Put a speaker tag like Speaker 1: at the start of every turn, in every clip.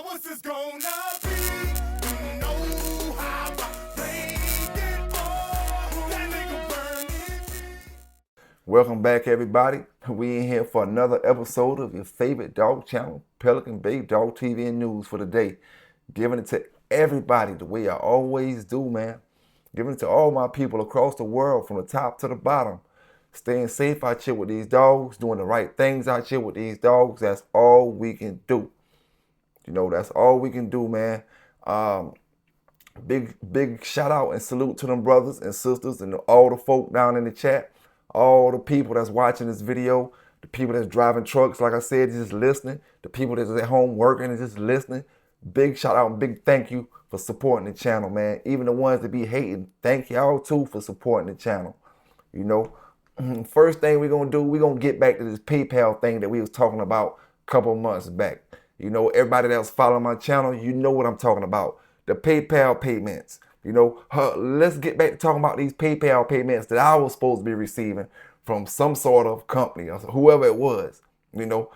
Speaker 1: what's this gonna be? You know how I played it for. That nigga burning.
Speaker 2: Welcome back, everybody. We in here for another episode of your favorite dog channel, Pelican Bay Dog TV and News for the day. Giving it to everybody the way I always do, man. Giving it to all my people across the world from the top to the bottom. Staying safe out here with these dogs, doing the right things out here with these dogs. That's all we can do. You know, that's all we can do, man. Big shout out and salute to them brothers and sisters and all the folk down in the chat. All the people that's watching this video, the people that's driving trucks, like I said, just listening, the people that's at home working and just listening. Big shout out and big thank you for supporting the channel, man. Even the ones that be hating, thank y'all too for supporting the channel. You know, first thing we're gonna do, we're gonna get back to this PayPal thing that we was talking about a couple of months back. You know, everybody that's following my channel, you know what I'm talking about. The PayPal payments. You know, let's get back to talking about these PayPal payments that I was supposed to be receiving from some sort of company or whoever it was. You know,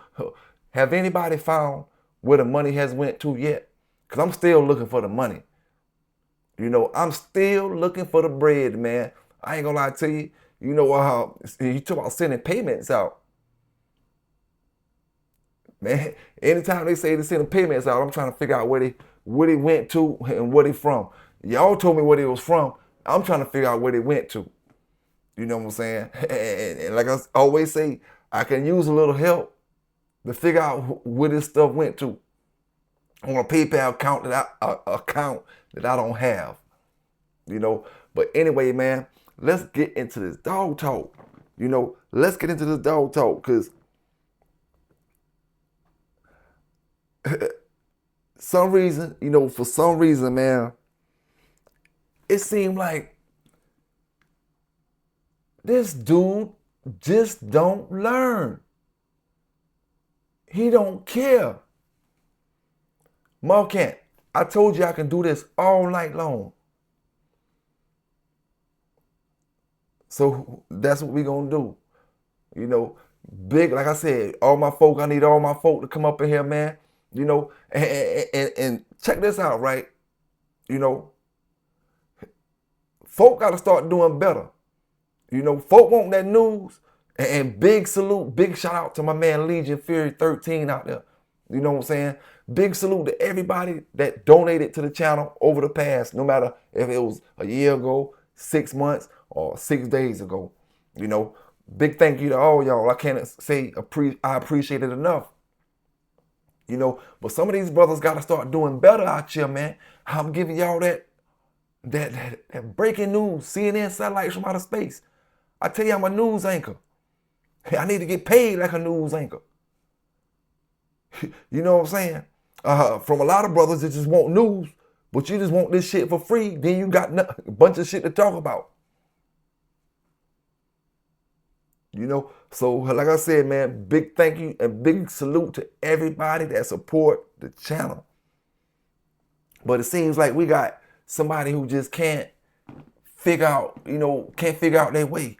Speaker 2: have anybody found where the money has went to yet? Because I'm still looking for the money. You know, I'm still looking for the bread, man. I ain't gonna lie to you. You know, you talk about sending payments out. Man, anytime they say they're sending payments out, I'm trying to figure out where they went to and where they from. Y'all told me where they was from. I'm trying to figure out where they went to. You know what I'm saying? And like I always say, I can use a little help to figure out where this stuff went to on a PayPal account that I don't have. You know, but anyway, man, let's get into this dog talk. You know, let's get into this dog talk because for some reason, man, it seemed like this dude just don't learn. He don't care. Kant, I told you I can do this all night long. So that's what we gonna do. You know, big, like I said, I need all my folk to come up in here, man. You know, and check this out, right? You know, folk got to start doing better. You know, folk want that news. And big salute, big shout out to my man Legion Fury 13 out there. You know what I'm saying? Big salute to everybody that donated to the channel over the past, no matter if it was a year ago, 6 months, or 6 days ago. You know, big thank you to all y'all. I can't say I appreciate it enough. You know, but some of these brothers got to start doing better out here, man. I'm giving y'all that breaking news, CNN satellites from outer space. I tell you, I'm a news anchor. I need to get paid like a news anchor. You know what I'm saying? From a lot of brothers that just want news, but you just want this shit for free. Then you got a bunch of shit to talk about. You know, so like I said, man, big thank you and big salute to everybody that support the channel. But it seems like we got somebody who just can't figure out their way.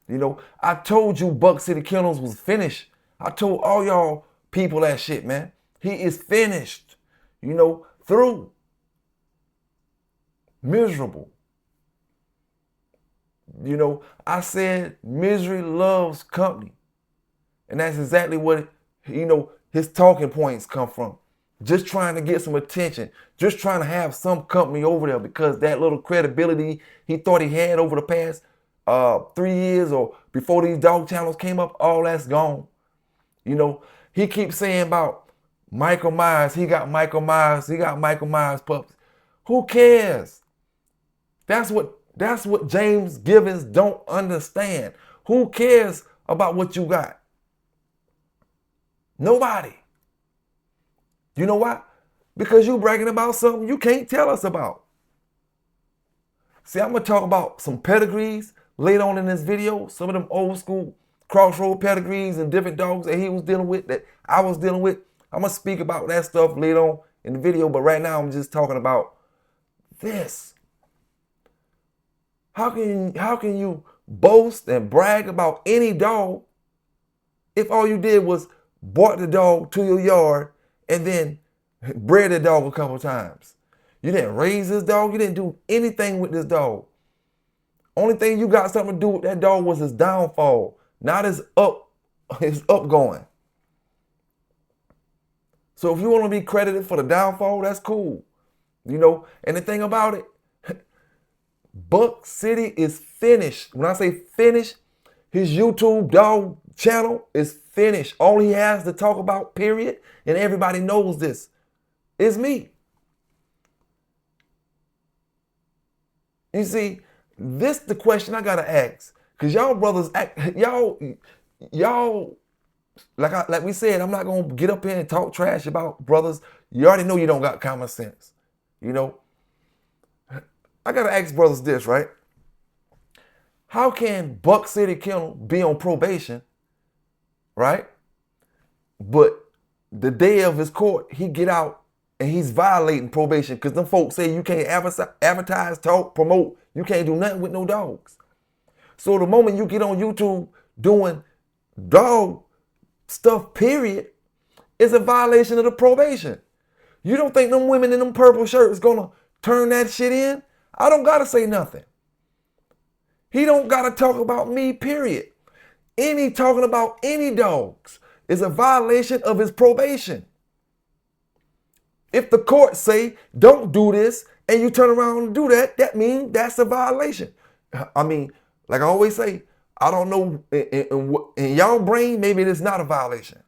Speaker 2: You know, I told you Buck City Kennels was finished. I told all y'all people that shit, man. He is finished. You know, through. Miserable. You know, I said misery loves company. And that's exactly what, his talking points come from. Just trying to get some attention. Just trying to have some company over there because that little credibility he thought he had over the past 3 years or before these dog channels came up, all that's gone. You know, he keeps saying about Michael Myers. He got Michael Myers pups. Who cares? That's what James Givens don't understand. Who cares about what you got? Nobody. You know why? Because you bragging about something you can't tell us about. See, I'm going to talk about some pedigrees later on in this video. Some of them old school crossroad pedigrees and different dogs that he was dealing with, that I was dealing with. I'm going to speak about that stuff later on in the video. But right now I'm just talking about this. How can you boast and brag about any dog if all you did was brought the dog to your yard and then bred the dog a couple times. You didn't raise this dog. You didn't do anything with this dog. Only thing you got something to do with that dog was his downfall, not his upgoing. So if you want to be credited for the downfall, that's cool. You know, and the thing about it, Buck City is finished. When I say finished, his YouTube dog channel is finished. All he has to talk about, period, and everybody knows this, is me. You see, this the question I gotta ask, cause y'all brothers, y'all, like we said, I'm not gonna get up here and talk trash about brothers. You already know you don't got common sense. You know, I gotta ask brothers this, right? How can Buck City Kennel be on probation, right? But the day of his court, he get out and he's violating probation because them folks say you can't advertise, talk, promote. You can't do nothing with no dogs. So the moment you get on YouTube doing dog stuff, period, is a violation of the probation. You don't think them women in them purple shirts gonna turn that shit in? I don't gotta say nothing. He don't gotta talk about me, period. Any talking about any dogs is a violation of his probation. If the court say don't do this and you turn around and do that, that means that's a violation. I mean, like I always say, I don't know, in y'all brain, maybe it's not a violation,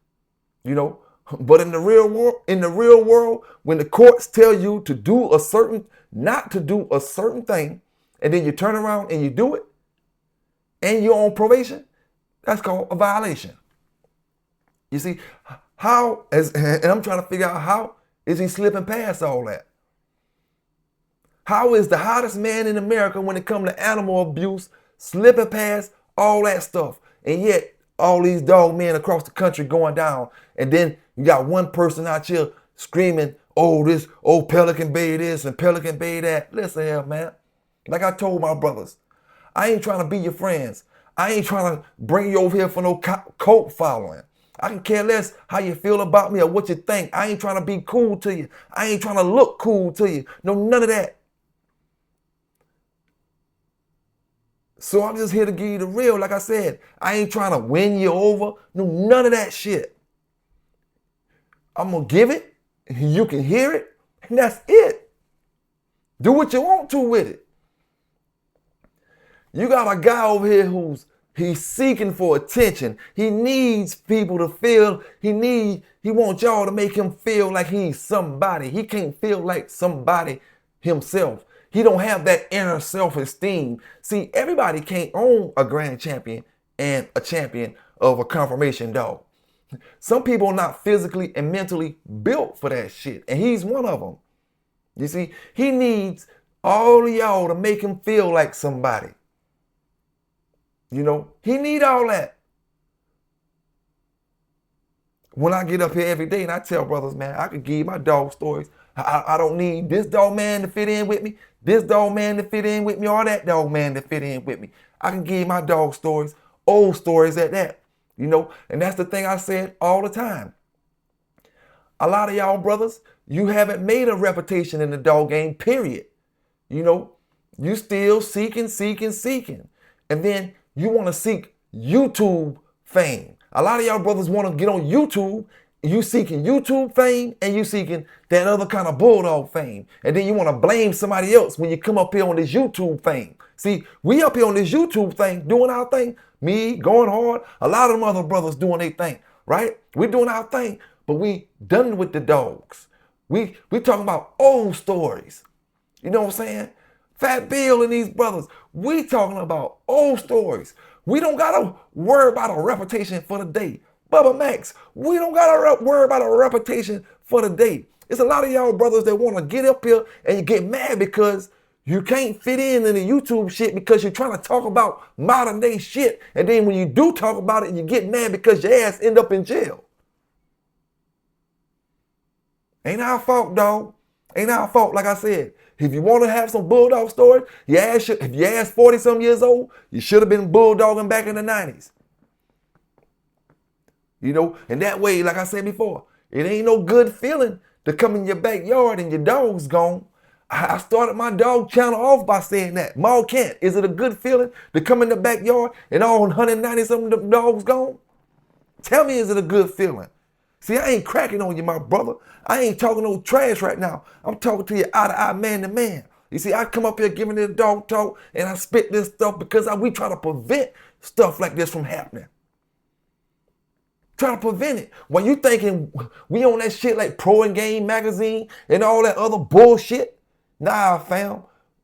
Speaker 2: you know. But in the real world, when the courts tell you to do not to do a certain thing, and then you turn around and you do it, and you're on probation, that's called a violation. You see, and I'm trying to figure out how is he slipping past all that? How is the hottest man in America when it comes to animal abuse slipping past all that stuff? And yet all these dog men across the country going down. And then you got one person out here screaming, oh, Pelican Bay this and Pelican Bay that. Listen here, man. Like I told my brothers, I ain't trying to be your friends. I ain't trying to bring you over here for no cult following. I can care less how you feel about me or what you think. I ain't trying to be cool to you. I ain't trying to look cool to you. No, none of that. So I'm just here to give you the real. Like I said, I ain't trying to win you over. No, none of that shit. I'm going to give it. You can hear it. And that's it. Do what you want to with it. You got a guy over here he's seeking for attention. He needs people to feel, he wants y'all to make him feel like he's somebody. He can't feel like somebody himself. He don't have that inner self-esteem. See, everybody can't own a grand champion and a champion of a conformation dog. Some people are not physically and mentally built for that shit, and he's one of them. You see, he needs all of y'all to make him feel like somebody. You know, he need all that. When I get up here every day and I tell brothers, man, I could give you my dog stories. I don't need this dog man to fit in with me, this dog man to fit in with me, or that dog man to fit in with me. I can give you my dog stories, old stories at that, you know. And that's the thing I said all the time. A lot of y'all brothers, you haven't made a reputation in the dog game, period. You know, you still seeking. And then you want to seek YouTube fame. A lot of y'all brothers want to get on YouTube. You seeking YouTube fame and you seeking that other kind of bulldog fame. And then you want to blame somebody else when you come up here on this YouTube fame. See, we up here on this YouTube thing, doing our thing. Me, going hard. A lot of them other brothers doing their thing, right? We doing our thing, but we done with the dogs. We talking about old stories. You know what I'm saying? Fat Bill and these brothers, we talking about old stories. We don't got to worry about a reputation for the day. Bubba Max, we don't got to worry about a reputation for the day. It's a lot of y'all brothers that want to get up here and you get mad because you can't fit in the YouTube shit because you're trying to talk about modern day shit. And then when you do talk about it, you get mad because your ass end up in jail. Ain't our fault, dog. Ain't our fault, like I said. If you want to have some bulldog stories, if you ass 40-some years old, you should have been bulldogging back in the 90s. You know, and that way, like I said before, it ain't no good feeling to come in your backyard and your dog's gone. I started my dog channel off by saying that. Kant, is it a good feeling to come in the backyard and all 190 something of the dogs gone? Tell me, is it a good feeling? See, I ain't cracking on you, my brother. I ain't talking no trash right now. I'm talking to you eye to eye, man to man. You see, I come up here giving this dog talk and I spit this stuff because we try to prevent stuff like this from happening. Try to prevent it. When you thinking we on that shit like Pro and Game magazine and all that other bullshit, nah, fam.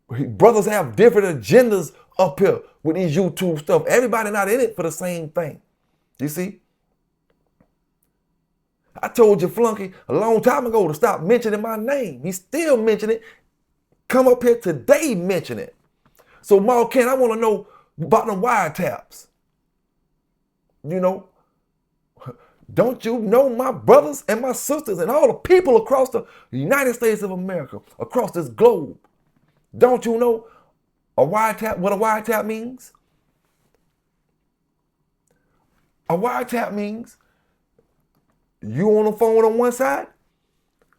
Speaker 2: Brothers have different agendas up here with these YouTube stuff. Everybody not in it for the same thing. You see? I told you, Flunky, a long time ago to stop mentioning my name. He's still mentioning it. Come up here today, mention it. So, Kent, I want to know about the wiretaps. You know, don't you know my brothers and my sisters and all the people across the United States of America, across this globe? Don't you know what a wiretap means? A wiretap means you on the phone on one side,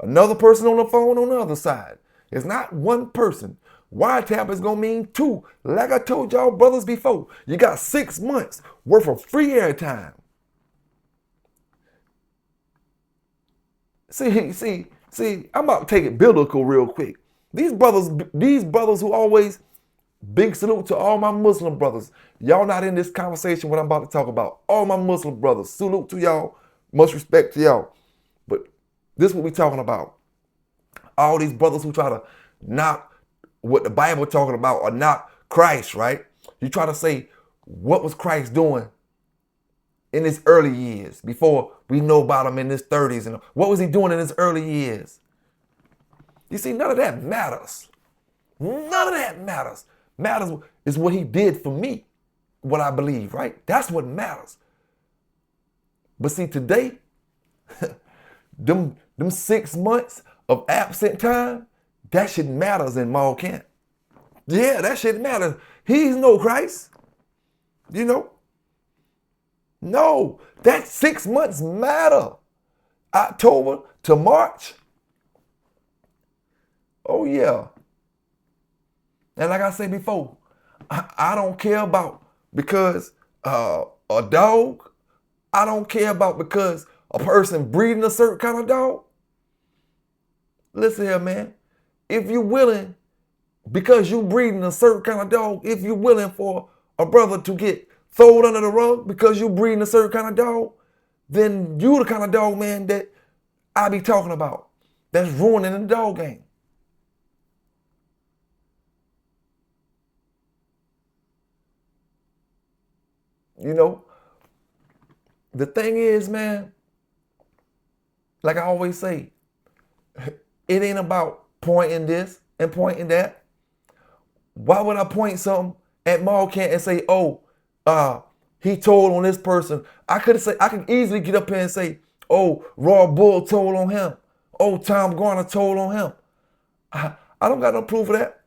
Speaker 2: another person on the phone on the other side. It's not one person. Wiretap is going to mean two. Like I told y'all brothers before, you got 6 months worth of free airtime. See, I'm about to take it biblical real quick. These brothers who always, big salute to all my Muslim brothers. Y'all not in this conversation what I'm about to talk about. All my Muslim brothers, salute to y'all. Much respect to y'all. But this is what we talking about. All these brothers who try to knock what the Bible talking about or knock Christ, right? You try to say, what was Christ doing in his early years before we know about him in his 30s? And what was he doing in his early years? You see, none of that matters. None of that matters. Matters is what he did for me, what I believe, right? That's what matters. But see, today, them 6 months of absent time, that shit matters in Kent. Yeah, that shit matters. He's no Christ. You know? No, that 6 months matter. October to March. Oh, yeah. And like I said before, I don't care about because a dog. I don't care about because a person breeding a certain kind of dog. Listen here, man. If you're willing, because you breeding a certain kind of dog, if you're willing for a brother to get thrown under the rug because you breeding a certain kind of dog, then you the kind of dog, man, that I be talking about. That's ruining the dog game. You know, the thing is, man, like I always say, it ain't about pointing this and pointing that. Why would I point something at Kent and say, oh, he told on this person? I could easily get up here and say, oh, Raw Bull told on him. Oh, Tom Garner told on him. I don't got no proof of that.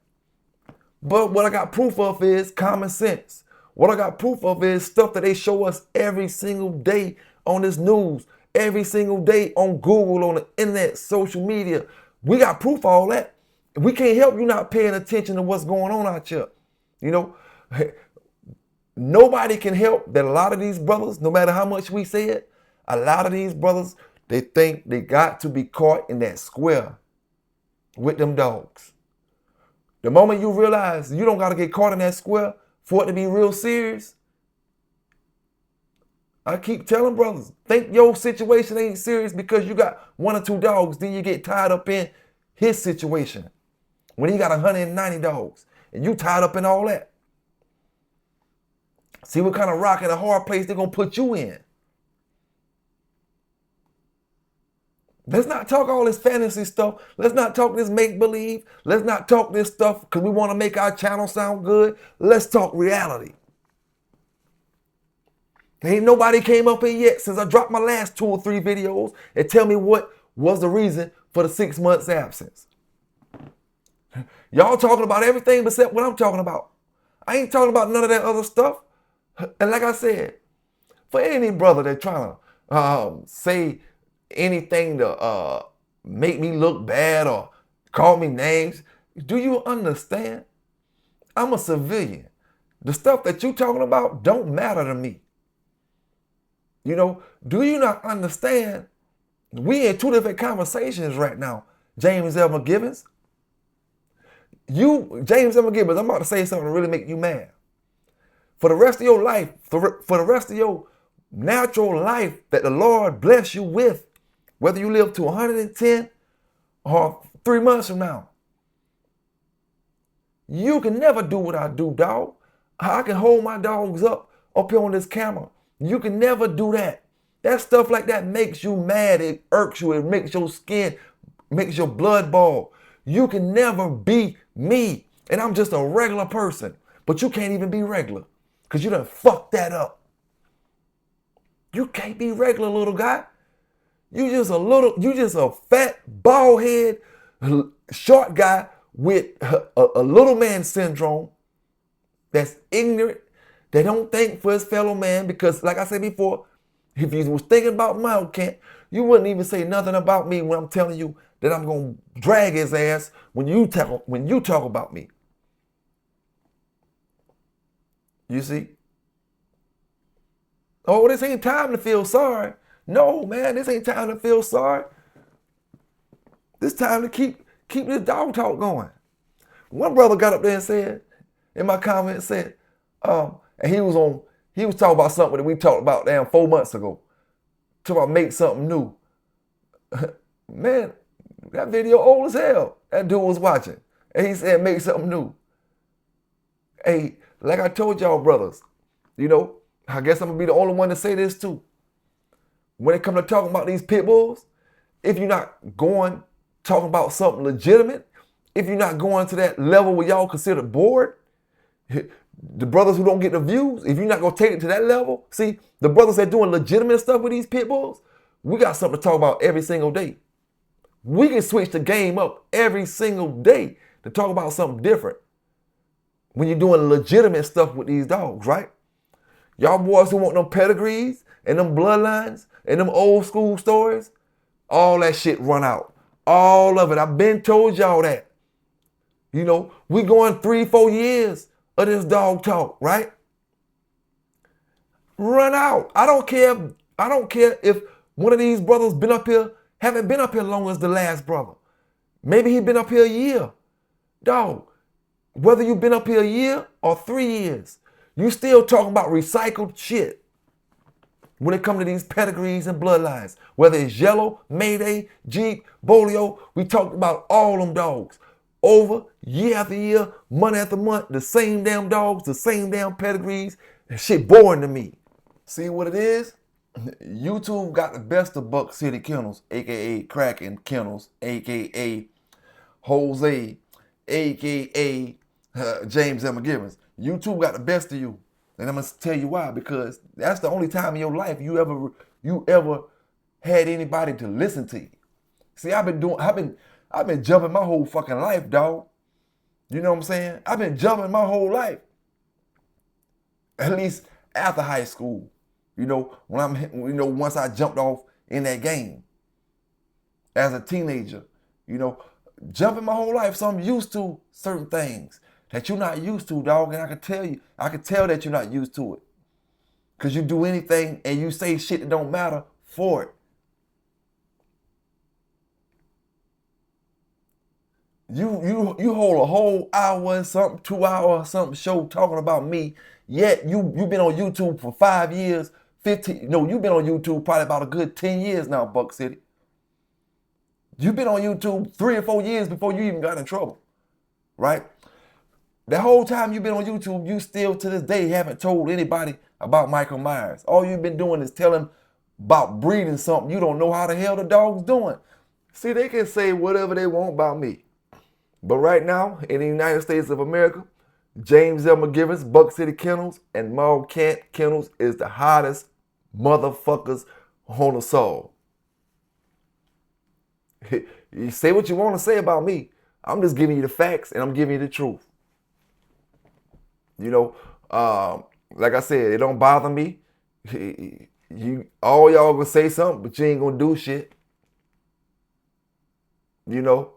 Speaker 2: But what I got proof of is common sense. What I got proof of is stuff that they show us every single day on this news, every single day on Google, on the internet, social media. We got proof of all that. We can't help you not paying attention to what's going on out here. You know, nobody can help that a lot of these brothers, no matter how much we say it, a lot of these brothers, they think they got to be caught in that square with them dogs. The moment you realize you don't got to get caught in that square for it to be real serious, I keep telling brothers, think your situation ain't serious because you got 1 or 2 dogs, then you get tied up in his situation. When he got 190 dogs and you tied up in all that. See what kind of rock and a hard place they're going to put you in. Let's not talk all this fantasy stuff. Let's not talk this make-believe. Let's not talk this stuff because we want to make our channel sound good. Let's talk reality. Ain't nobody came up here yet since I dropped my last 2 or 3 videos and tell me what was the reason for the 6 months absence. Y'all talking about everything except what I'm talking about. I ain't talking about none of that other stuff. And like I said, for any brother that's trying to say anything to make me look bad or call me names. Do you understand? I'm a civilian. The stuff that you talking about don't matter to me. You know, do you not understand? We in two different conversations right now, James L. McGivens. James L. McGivens, I'm about to say something to really make you mad. For the rest of your life, for the rest of your natural life that the Lord bless you with, whether you live to 110 or 3 months from now, you can never do what I do, dog. I can hold my dogs up here on this camera. You can never do that. That stuff like that makes you mad. It irks you. It makes your skin, makes your blood boil. You can never be me. And I'm just a regular person. But you can't even be regular because you done fucked that up. You can't be regular, little guy. You just a fat, bald head, short guy with a little man syndrome that's ignorant, that don't think for his fellow man because, like I said before, if you was thinking about my Kant, you wouldn't even say nothing about me when I'm telling you that I'm going to drag his ass when you talk about me. You see? Oh, this ain't time to feel sorry. No, man, this ain't time to feel sorry. This time to keep this dog talk going. One brother got up there and said, in my comments, said, and he was talking about something that we talked about 4 months ago. Talking about make something new. Man, that video old as hell. That dude was watching. And he said make something new. Hey, like I told y'all brothers, you know, I guess I'm gonna be the only one to say this too. When it comes to talking about these pit bulls, if you're not going talking about something legitimate, if you're not going to that level where y'all consider bored, the brothers who don't get the views, if you're not gonna take it to that level, see, the brothers that doing legitimate stuff with these pit bulls, we got something to talk about every single day. We can switch the game up every single day to talk about something different when you're doing legitimate stuff with these dogs, right? Y'all boys who want them pedigrees and them bloodlines and them old school stories, all that shit run out. All of it. I've been told y'all that. You know, we going 3-4 years of this dog talk, right? Run out. I don't care if one of these brothers haven't been up here long as the last brother. Maybe he been up here a year. Dog, whether you've been up here a year or 3 years, you still talking about recycled shit when it comes to these pedigrees and bloodlines. Whether it's Yellow, Mayday, Jeep, Bolio, we talked about all them dogs. Over year after year, month after month, the same damn dogs, the same damn pedigrees, and shit boring to me. See what it is? YouTube got the best of Buck City Kennels, aka Cracking Kennels, aka Jose, aka James M. McGivens. YouTube got the best of you. And I'm gonna tell you why, because that's the only time in your life you ever had anybody to listen to you. See, I've been jumping my whole fucking life, dog. You know what I'm saying? I've been jumping my whole life. At least after high school. You know, once I jumped off in that game as a teenager, you know, jumping my whole life. So I'm used to certain things that you're not used to, dog. And I can tell that you're not used to it. Because you do anything and you say shit that don't matter for it. You hold a whole hour and something, 2 hours or something show talking about me, yet you've been on YouTube for 5 years, 15, no, you've been on YouTube probably about a good 10 years now, Buck City. You've been on YouTube 3 or 4 years before you even got in trouble, right? The whole time you've been on YouTube, you still to this day haven't told anybody about Michael Myers. All you've been doing is telling about breeding something you don't know how the hell the dog's doing. See, they can say whatever they want about me. But right now, in the United States of America, James L. McGivens, Buck City Kennels, and Maul Kant Kennels is the hottest motherfuckers on the soul. You say what you want to say about me. I'm just giving you the facts and I'm giving you the truth. You know, like I said, it don't bother me. All y'all gonna say something, but you ain't gonna do shit. You know,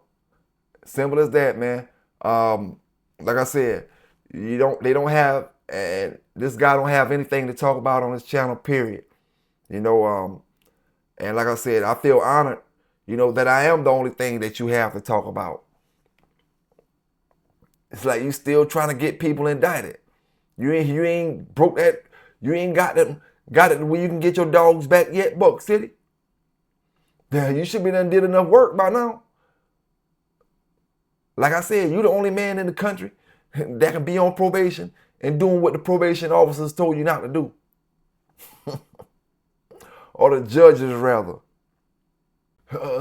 Speaker 2: simple as that, man. Like I said, they don't have, and this guy don't have anything to talk about on his channel, period. You know, and like I said, I feel honored, you know, that I am the only thing that you have to talk about. It's like you still trying to get people indicted. You ain't broke that, you ain't got it where you can get your dogs back yet, Buck City. Yeah, you should be done did enough work by now. Like I said, you the only man in the country that can be on probation and doing what the probation officers told you not to do. Or the judges, rather.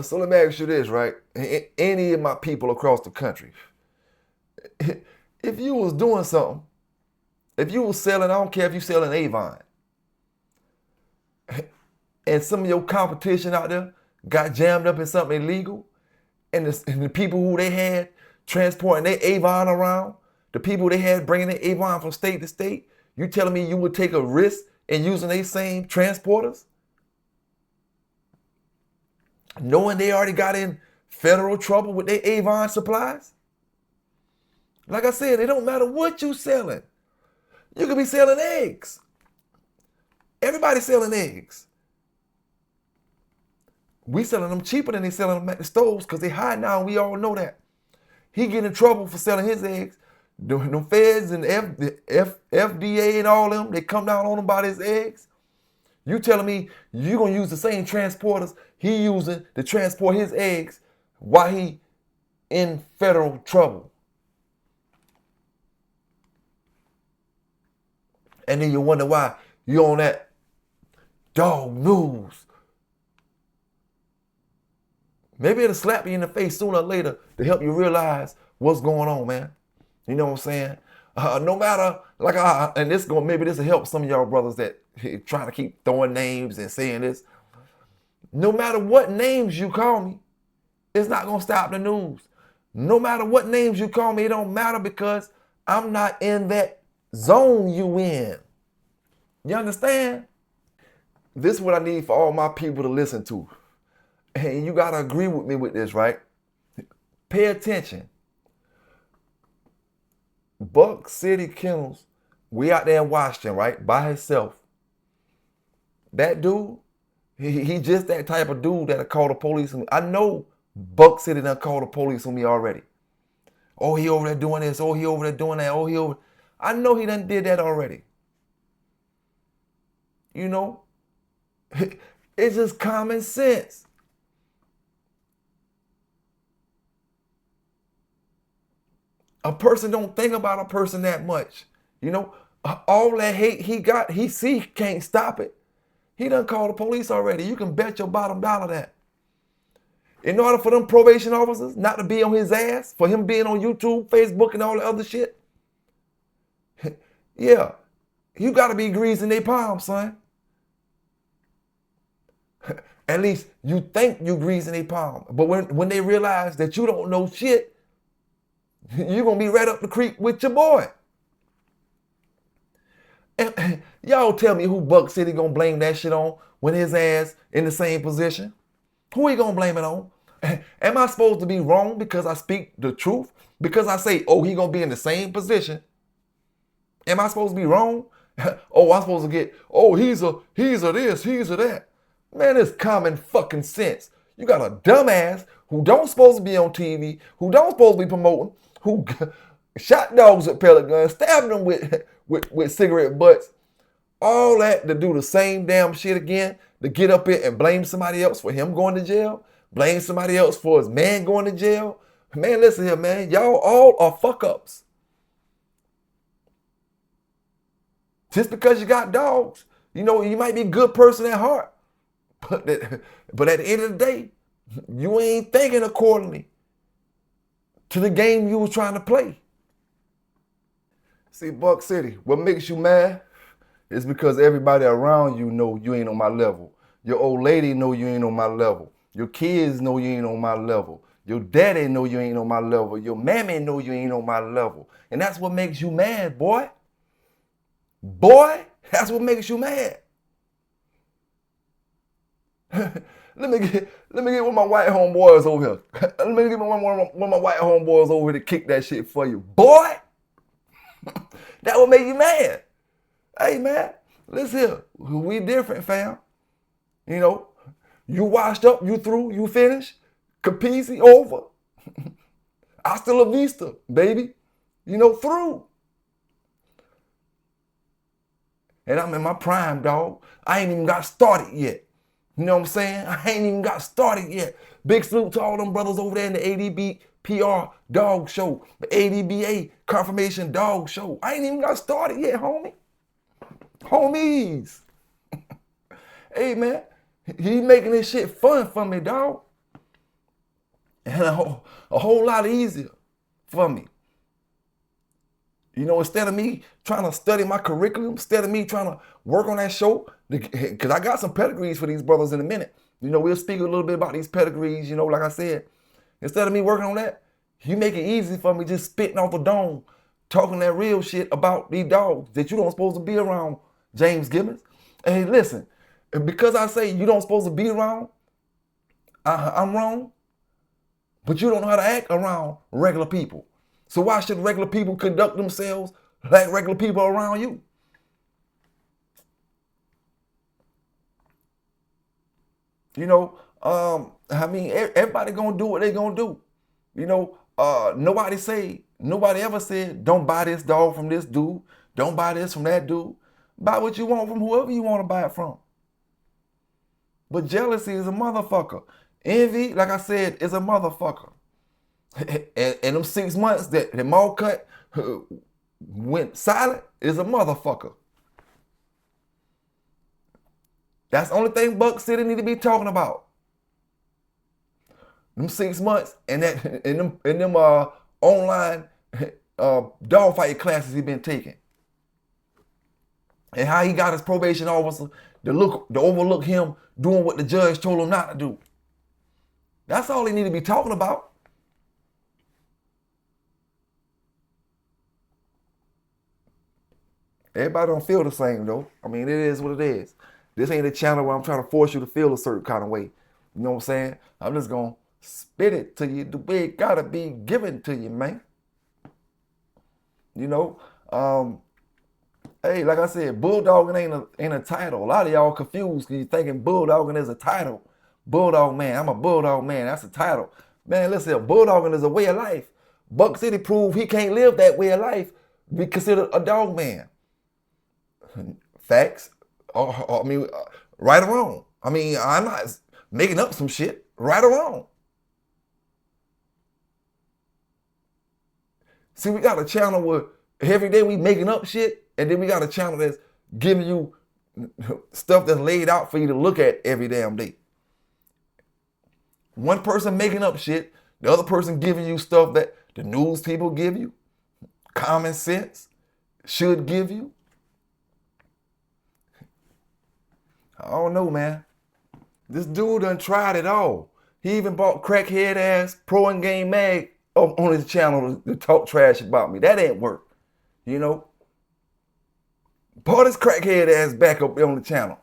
Speaker 2: So let me ask you this, right? Any of my people across the country, if you was doing something, if you was selling, I don't care if you selling Avon, and some of your competition out there got jammed up in something illegal, and the people who they had transporting their Avon around, the people they had bringing their Avon from state to state, you telling me you would take a risk in using these same transporters? Knowing they already got in federal trouble with their Avon supplies? Like I said, it don't matter what you selling. You could be selling eggs. Everybody's selling eggs. We selling them cheaper than they selling them at the stores because they high now, and we all know that. He get in trouble for selling his eggs. The feds and the FDA and all them, they come down on him about his eggs. You telling me you gonna use the same transporters he using to transport his eggs while he in federal trouble? And then you wonder why you on that dog news. Maybe it'll slap you in the face sooner or later to help you realize what's going on, man. You know what I'm saying? No matter, and maybe this will help some of y'all brothers that trying to keep throwing names and saying this. No matter what names you call me, it's not gonna stop the news. No matter what names you call me, it don't matter because I'm not in that zone you in. You understand? This is what I need for all my people to listen to. And you gotta agree with me with this, right? Pay attention. Buck City Kennels, we out there in Washington, right? By himself. That dude, he just that type of dude that'll call the police on me. I know Buck City done called the police on me already. Oh, he over there doing this. Oh, he over there doing that. Oh, he over. I know he done did that already. You know? It's just common sense. A person don't think about a person that much. You know, all that hate he got, he can't stop it. He done called the police already. You can bet your bottom dollar that. In order for them probation officers not to be on his ass, for him being on YouTube, Facebook, and all the other shit, yeah, you got to be greasing their palms, son. At least you think you greasing their palm. But when they realize that you don't know shit, you're going to be right up the creek with your boy. And y'all tell me who Buck City going to blame that shit on when his ass in the same position? Who he going to blame it on? Am I supposed to be wrong because I speak the truth? Because I say, oh, he going to be in the same position? Am I supposed to be wrong? Oh, I'm supposed to get, oh, he's a this, he's a that. Man, it's common fucking sense. You got a dumbass who don't supposed to be on TV, who don't supposed to be promoting, who shot dogs with pellet guns, stabbed them with cigarette butts. All that to do the same damn shit again, to get up here and blame somebody else for him going to jail, blame somebody else for his man going to jail. Man, listen here, man. Y'all all are fuck-ups. Just because you got dogs, you know, you might be a good person at heart. But at the end of the day, you ain't thinking accordingly to the game you was trying to play. See, Buck City, what makes you mad is because everybody around you know you ain't on my level. Your old lady know you ain't on my level. Your kids know you ain't on my level. Your daddy know you ain't on my level. Your mammy know you ain't on my level. And that's what makes you mad, boy. Boy, that's what makes you mad. let me get one of my white homeboys over here. Let me get one of my white homeboys over here to kick that shit for you. Boy, that would make you mad. Hey man, listen here. We different, fam. You know, you washed up, you through, you finished. Capizzi, over. Hasta la vista, baby. You know, through. And I'm in my prime, dog. I ain't even got started yet. You know what I'm saying? I ain't even got started yet. Big salute to all them brothers over there in the ADB PR dog show. The ADBA confirmation dog show. I ain't even got started yet, homie. Homies. Hey, man. He making this shit fun for me, dog. And a whole lot easier for me. You know, instead of me trying to study my curriculum, instead of me trying to work on that show, because I got some pedigrees for these brothers in a minute. You know, we'll speak a little bit about these pedigrees, you know, like I said. Instead of me working on that, you make it easy for me just spitting off the dome, talking that real shit about these dogs that you don't supposed to be around, James Gibbons. And hey, listen, because I say you don't supposed to be around, I'm wrong, but you don't know how to act around regular people. So why should regular people conduct themselves like regular people around you? You know, I mean, everybody gonna do what they gonna do. You know, nobody ever said, don't buy this dog from this dude. Don't buy this from that dude. Buy what you want from whoever you want to buy it from. But jealousy is a motherfucker. Envy, like I said, is a motherfucker. And them 6 months that Mall Cut went silent is a motherfucker. That's the only thing Buck City need to be talking about. Them 6 months and them online dogfight classes he been taking. And how he got his probation officer to overlook him doing what the judge told him not to do. That's all he need to be talking about. Everybody don't feel the same though. I mean, it is what it is. This ain't a channel where I'm trying to force you to feel a certain kind of way. You know what I'm saying? I'm just gonna spit it to you the way it gotta be given to you, man. You know, hey, like I said, bulldogging ain't a title. A lot of y'all confused because you thinking bulldogging is a title. Bulldog man, I'm a bulldog man. That's a title. Man, listen, bulldogging is a way of life. Buck City proved he can't live that way of life. Be considered a dog man. Facts. I mean, right or wrong. I mean, I'm not making up some shit. Right or wrong. See, we got a channel where every day we making up shit, and then we got a channel that's giving you stuff that's laid out for you to look at every damn day. One person making up shit, the other person giving you stuff that the news people give you, common sense should give you. I don't know, man. This dude done tried it all. He even bought crackhead ass Pro and Game Mag on his channel to talk trash about me. That ain't work, you know. Bought his crackhead ass back up on the channel.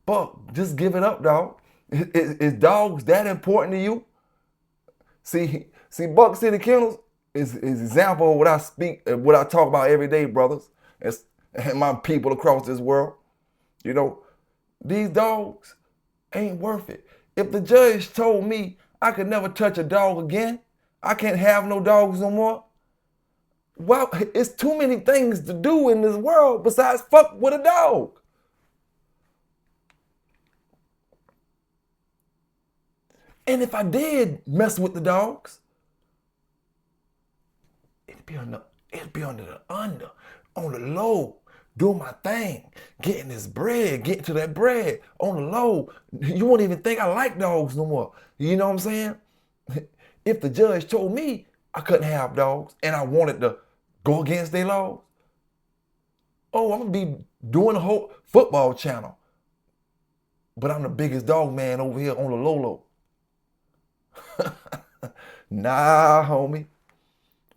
Speaker 2: Buck, just give it up, dog. Is dogs that important to you? See, Buck City Kennels is example of what I talk about every day, brothers. And my people across this world. You know, these dogs ain't worth it. If the judge told me I could never touch a dog again, I can't have no dogs no more. Well, it's too many things to do in this world besides fuck with a dog. And if I did mess with the dogs, it'd be under on the low, doing my thing, getting this bread, getting to that bread on the low. You won't even think I like dogs no more. You know what I'm saying? If the judge told me I couldn't have dogs and I wanted to go against their laws, oh, I'm gonna be doing a whole football channel. But I'm the biggest dog man over here on the low. Nah, homie.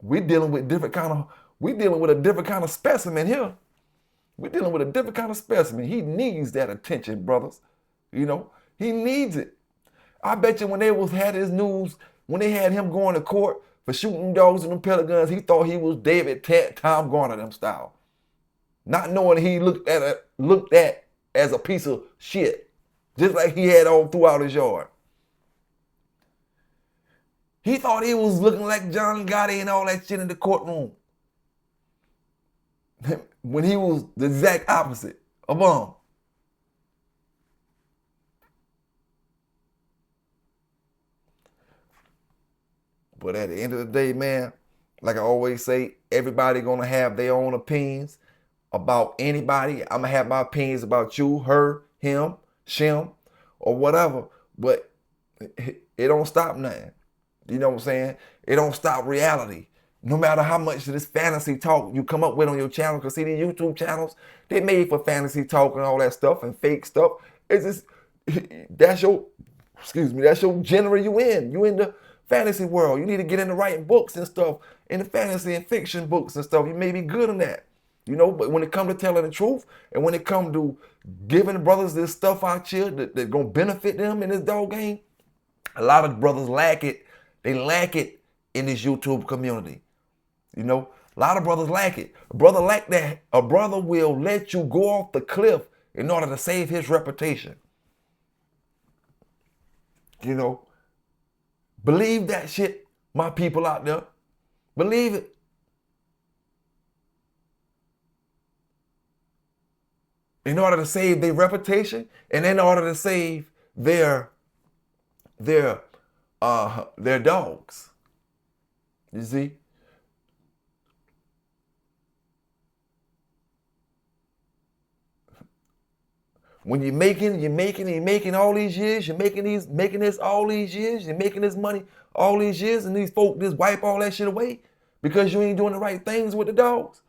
Speaker 2: We dealing with a different kind of specimen here. We're dealing with a different kind of specimen. He needs that attention, brothers. You know, he needs it. I bet you when they had his news, when they had him going to court for shooting dogs and them Pelicans, he thought he was David Tom Garner them style. Not knowing he looked at as a piece of shit. Just like he had all throughout his yard. He thought he was looking like John Gotti and all that shit in the courtroom. When he was the exact opposite of him. But at the end of the day, man, like I always say, everybody gonna have their own opinions about anybody. I'm gonna have my opinions about you, her, him, Shem, or whatever. But it don't stop nothing. You know what I'm saying? It don't stop reality. No matter how much of this fantasy talk you come up with on your channel, because see, these YouTube channels, they made for fantasy talk and all that stuff and fake stuff. It's just, that's your genre you in. You in the fantasy world. You need to get into writing books and stuff, in the fantasy and fiction books and stuff. You may be good in that. You know, but when it comes to telling the truth and when it comes to giving brothers this stuff out here that's going to benefit them in this dog game, a lot of brothers lack it. They lack it in this YouTube community. You know, a lot of brothers lack it. A brother like that, a brother will let you go off the cliff in order to save his reputation. You know, believe that shit, my people out there. Believe it. In order to save their reputation and in order to save their dogs. You see? When you're making all these years, you're making this all these years, you're making this money all these years, and these folk just wipe all that shit away because you ain't doing the right things with the dogs.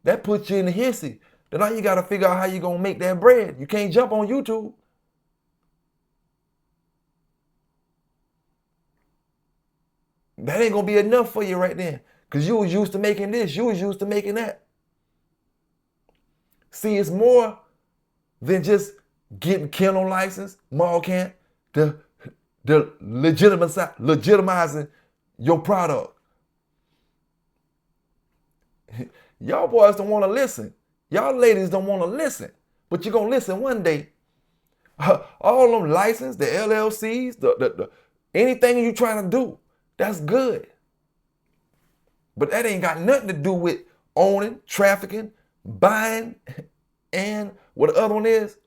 Speaker 2: That puts you in the hissy. Then now you got to figure out how you're going to make that bread. You can't jump on YouTube. That ain't going to be enough for you right then. Because you was used to making this. You was used to making that. See, it's more than just getting kennel license, Kant, the legitimizing your product. Y'all boys don't want to listen. Y'all ladies don't want to listen. But you're going to listen one day. All them license, the LLCs, the anything you trying to do, that's good. But that ain't got nothing to do with owning, trafficking, buying, and what the other one is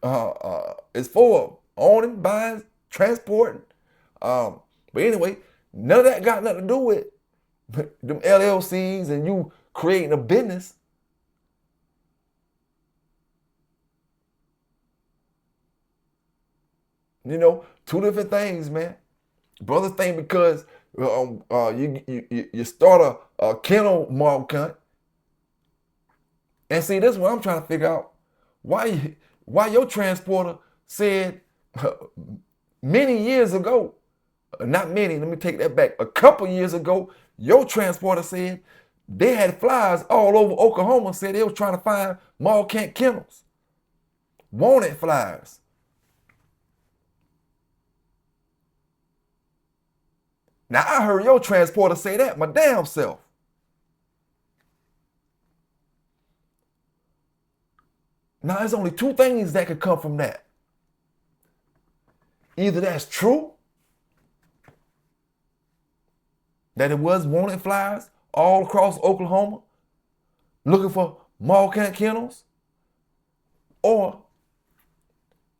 Speaker 2: for owning, buying, transporting. But anyway, none of that got nothing to do with them LLCs and you creating a business. You know, two different things, man. Brothers think because you start a kennel market. And see, this is what I'm trying to figure out. Why your transporter said many years ago, not many, let me take that back. A couple years ago, your transporter said they had flyers all over Oklahoma, said they was trying to find Kant kennels. Wanted flyers. Now, I heard your transporter say that my damn self. Now, there's only two things that could come from that. Either that's true, that it was wanted flyers all across Oklahoma looking for Kant kennels, or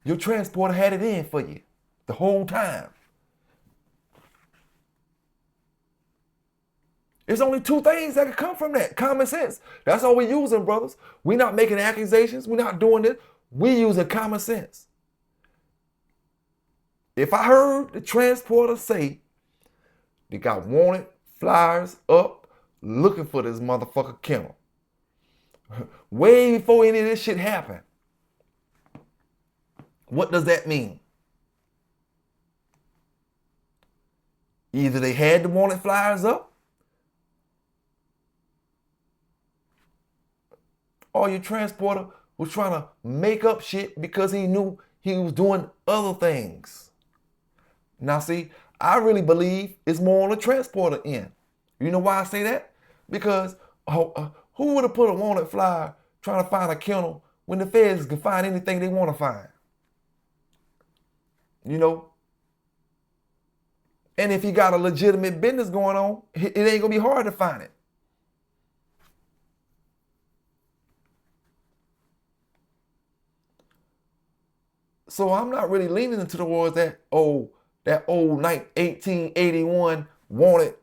Speaker 2: your transporter had it in for you the whole time. There's only two things that could come from that. Common sense. That's all we're using, brothers. We're not making accusations. We're not doing this. We're using common sense. If I heard the transporter say they got wanted flyers up looking for this motherfucker kennel, way before any of this shit happened, what does that mean? Either they had the wanted flyers up, or your transporter was trying to make up shit because he knew he was doing other things. Now see, I really believe it's more on the transporter end. You know why I say that? Because who would have put a wanted flyer trying to find a kennel when the feds can find anything they want to find? You know? And if he got a legitimate business going on, it ain't gonna be hard to find it. So I'm not really leaning towards that old 1881 wanted,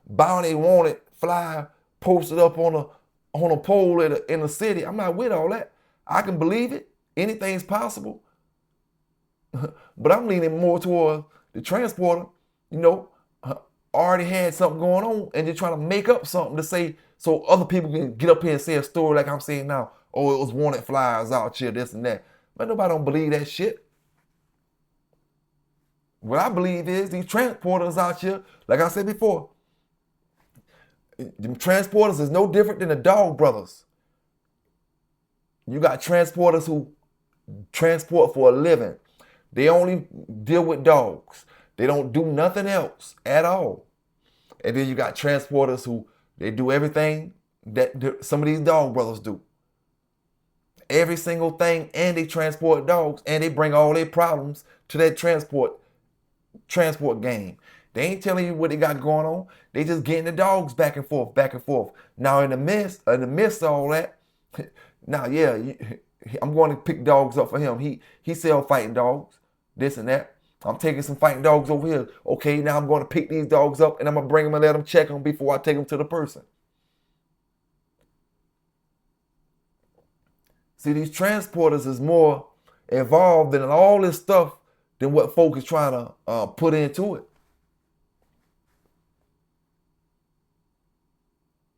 Speaker 2: bounty wanted flyer posted up on a pole in the city. I'm not with all that. I can believe it. Anything's possible. But I'm leaning more towards the transporter, already had something going on and they're trying to make up something to say so other people can get up here and say a story like I'm saying now. Oh, it was wanted flyers out here, this and that. But nobody don't believe that shit. What I believe is these transporters out here, like I said before, them transporters is no different than the dog brothers. You got transporters who transport for a living. They only deal with dogs. They don't do nothing else at all. And then you got transporters who they do everything that some of these dog brothers do. Every single thing, and they transport dogs, and they bring all their problems to that transport game. They ain't telling you what they got going on. They just getting the dogs back and forth, back and forth. Now in the midst of all that, now yeah, I'm going to pick dogs up for him. He sell fighting dogs, this and that. I'm taking some fighting dogs over here. Okay, now I'm going to pick these dogs up and I'm going to bring them and let them check them before I take them to the person. See, these transporters is more involved in all this stuff than what folk is trying to put into it.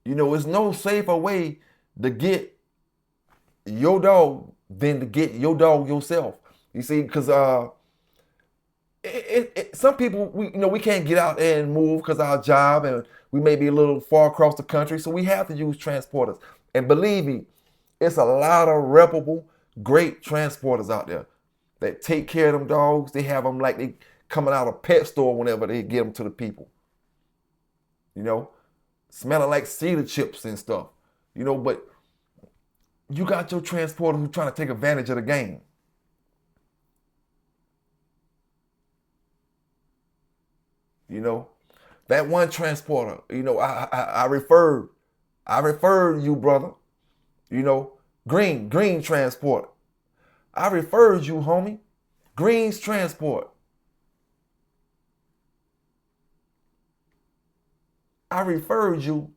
Speaker 2: It's no safer way to get your dog than to get your dog yourself. You see, because some people, we can't get out there and move because of our job and we may be a little far across the country, so we have to use transporters. And believe me, it's a lot of reputable, great transporters out there that take care of them dogs. They have them like they coming out of a pet store whenever they get them to the people. Smelling like cedar chips and stuff. But you got your transporter who's trying to take advantage of the game. That one transporter, I referred you, brother. Green transport. I referred you, homie. Green's transport. I referred you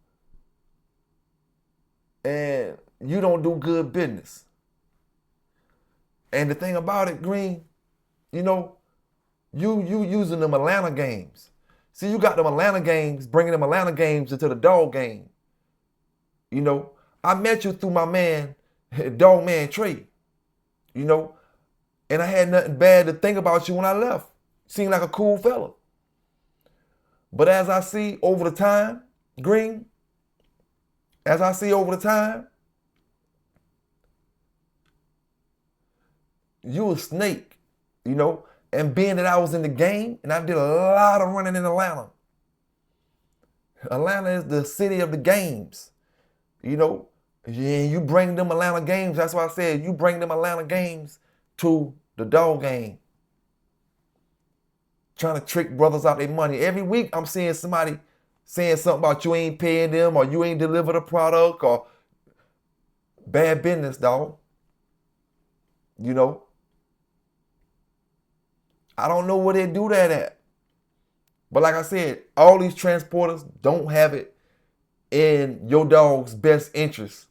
Speaker 2: and you don't do good business. And the thing about it, Green, you using them Atlanta games. See, you got them Atlanta games, bringing them Atlanta games into the dog game. I met you through my man, Dog Man Trey. And I had nothing bad to think about you when I left. Seemed like a cool fella. But as I see over the time, Green, you a snake, and being that I was in the game and I did a lot of running in Atlanta. Atlanta is the city of the games, Yeah, you bring them Atlanta games. That's why I said you bring them Atlanta games to the dog game. Trying to trick brothers out their money. Every week I'm seeing somebody saying something about you ain't paying them or you ain't delivered a product or bad business, dog. I don't know where they do that at. But like I said, all these transporters don't have it in your dog's best interest.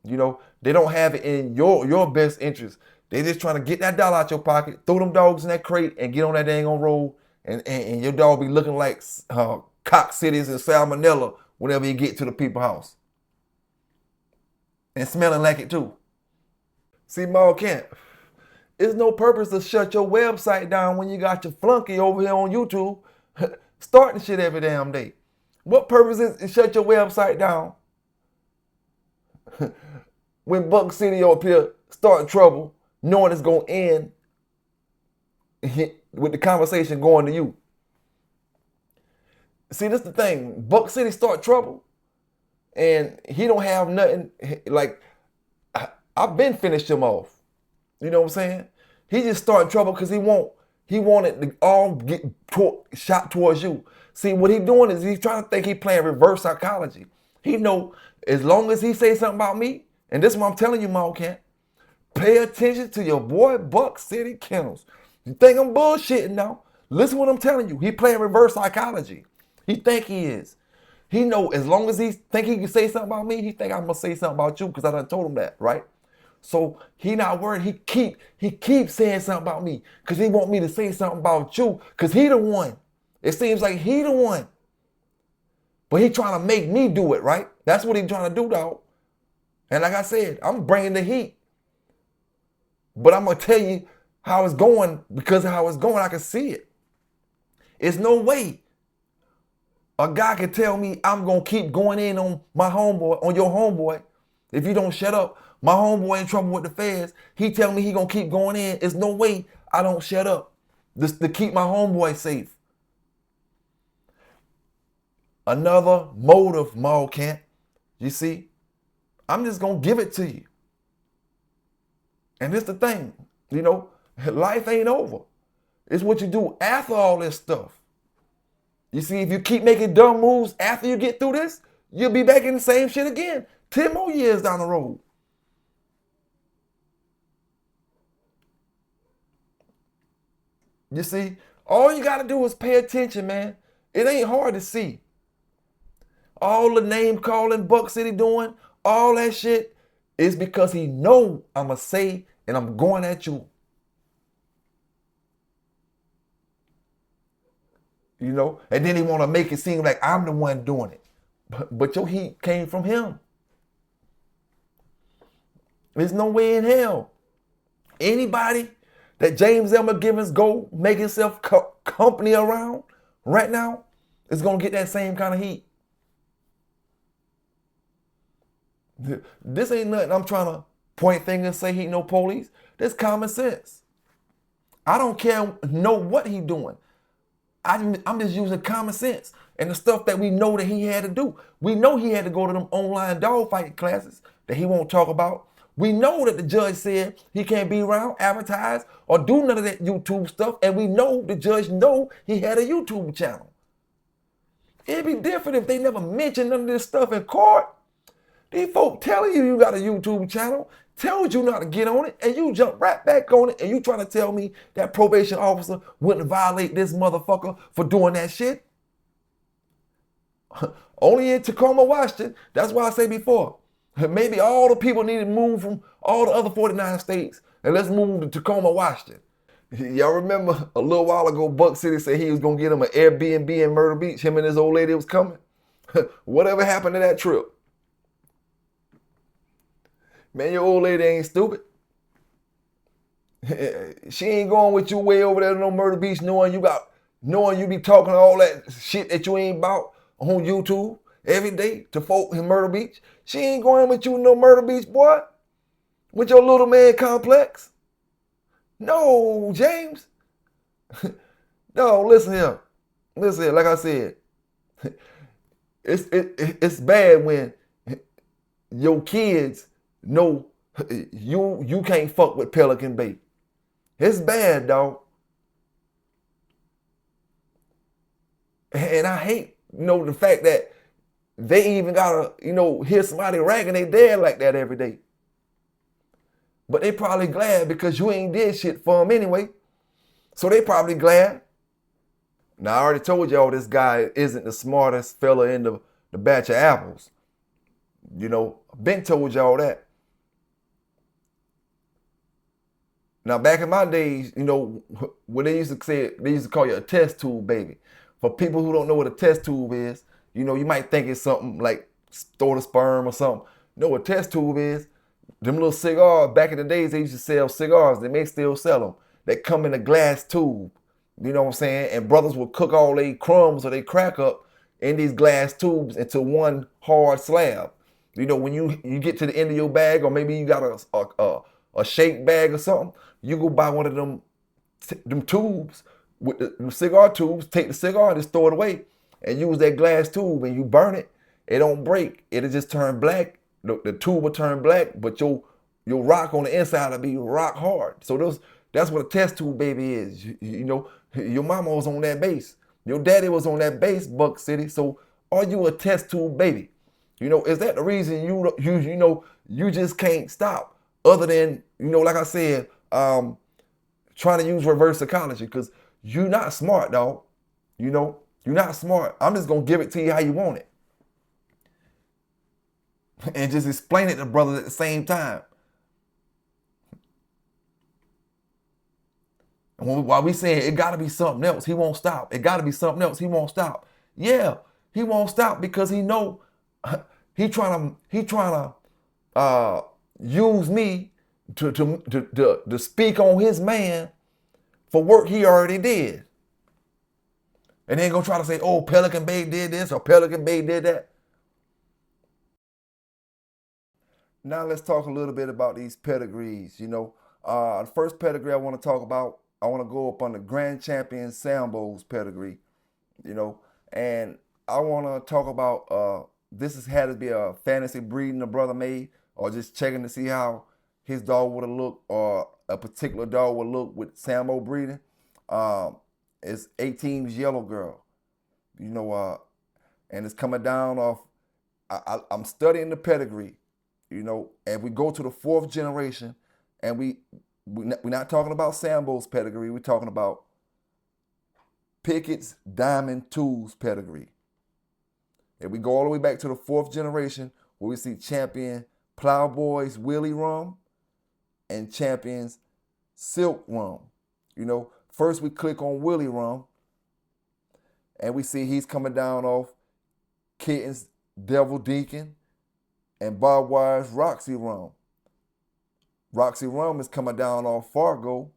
Speaker 2: They don't have it in your best interest. They just trying to get that dollar out your pocket, throw them dogs in that crate, and get on that dang on road, and your dog be looking like coccidias and salmonella whenever you get to the people's house. And smelling like it too. See, Maul Kent, there's no purpose to shut your website down when you got your flunky over here on YouTube starting shit every damn day. What purpose is to shut your website down when Buck City up here start trouble, knowing it's gonna end with the conversation going to you. See, this the thing. Buck City start trouble, and he don't have nothing. Like, I've been finished him off. You know what I'm saying? He just started trouble because he wanted to all get shot towards you. See, what he doing is he's trying to think he playing reverse psychology. He know as long as he say something about me, and this is what I'm telling you, Maul Kant, pay attention to your boy Buck City Kennels. You think I'm bullshitting now? Listen what I'm telling you. He playing reverse psychology. He think he is. He know as long as he think he can say something about me, he think I'm gonna say something about you because I done told him that, right? So he not worried. He keep saying something about me because he want me to say something about you because he the one. It seems like he the one. But he trying to make me do it, right? That's what he trying to do, dog. And like I said, I'm bringing the heat. But I'm going to tell you how it's going because of how it's going. I can see it. It's no way a guy can tell me I'm going to keep going in on my homeboy, on your homeboy, if you don't shut up. My homeboy in trouble with the feds. He tell me he going to keep going in. There's no way I don't shut up just to keep my homeboy safe. Another motive, Maul Kant. You see, I'm just going to give it to you. And this the thing, you know, life ain't over. It's what you do after all this stuff. You see, if you keep making dumb moves after you get through this, you'll be back in the same shit again 10 more years down the road. You see, all you got to do is pay attention, man. It ain't hard to see. All the name calling Buck City doing, all that shit is because he know I'ma say and I'm going at you. You know? And then he want to make it seem like I'm the one doing it. But your heat came from him. There's no way in hell. Anybody that James Elmer Givens go make himself company around right now is going to get that same kind of heat. This ain't nothing I'm trying to point fingers and say he no police. This common sense. I don't know what he doing. I'm just using common sense and the stuff that we know that he had to do. We know he had to go to them online dogfighting classes that he won't talk about. We know that the judge said he can't be around, advertise, or do none of that YouTube stuff. And we know the judge know he had a YouTube channel. It'd be different if they never mentioned none of this stuff in court. These folk telling you got a YouTube channel, tells you not to get on it, and you jump right back on it, and you trying to tell me that probation officer wouldn't violate this motherfucker for doing that shit? Only in Tacoma, Washington. That's why I say before, maybe all the people need to move from all the other 49 states, and let's move to Tacoma, Washington. Y'all remember a little while ago, Buck City said he was going to get him an Airbnb in Myrtle Beach. Him and his old lady was coming. Whatever happened to that trip? Man, your old lady ain't stupid. She ain't going with you way over there to no Myrtle Beach knowing you be talking all that shit that you ain't about on YouTube every day to folk in Myrtle Beach. She ain't going with you no Myrtle Beach, boy. With your little man complex. No, James. No, listen here. Listen here, like I said. It's bad when your kids know you can't fuck with Pelican Bay. It's bad, dog. And I hate, the fact that they even gotta, hear somebody ragging their dad like that every day. But they probably glad because you ain't did shit for them anyway. So they probably glad. Now, I already told y'all this guy isn't the smartest fella in the batch of apples. Been told y'all that. Now, back in my days, when they used to say it, they used to call you a test tube baby. For people who don't know what a test tube is, you might think it's something like store the sperm or something. No, what a test tube is, them little cigars, back in the days, they used to sell cigars. They may still sell them. They come in a glass tube. You know what I'm saying? And brothers would cook all their crumbs or they crack up in these glass tubes into one hard slab. You know, when you get to the end of your bag, or maybe you got a shake bag or something, you go buy one of them tubes with the cigar tubes, take the cigar, just throw it away, and use that glass tube, and you burn it. It don't break. It'll just turn black. The tube will turn black, but your rock on the inside will be rock hard. So that's what a test tube baby is. You know, your mama was on that base. Your daddy was on that base, Buck City. So are you a test tube baby? You know, is that the reason you just can't stop? Other than, like I said, trying to use reverse psychology, because you're not smart, dog. You're not smart. I'm just gonna give it to you how you want it, and just explain it to brothers at the same time. And while we saying it gotta be something else, he won't stop. It gotta be something else, he won't stop. Yeah, he won't stop because he know he trying to use me to speak on his man for work he already did. And then gonna try to say, oh, Pelican Bay did this or Pelican Bay did that. Now let's talk a little bit about these pedigrees. The first pedigree I want to talk about, I want to go up on the Grand Champion Sambo's pedigree. And I want to talk about this has had to be a fantasy breeding the brother made, or just checking to see how his dog would have looked, or a particular dog would look with Sambo breeding. It's 18's Yellow Girl, and it's coming down off. I'm studying the pedigree, and we go to the 4th generation, and we're not talking about Sambo's pedigree. We're talking about Pickett's Diamond 2's pedigree. And we go all the way back to the 4th generation, where we see champion Plowboy's Willie Rum and champions Silk Rum. First we click on Willie Rum, and we see he's coming down off Kitten's Devil Deacon and Bob Wire's Roxy Rum. Roxy Rum is coming down off Fargo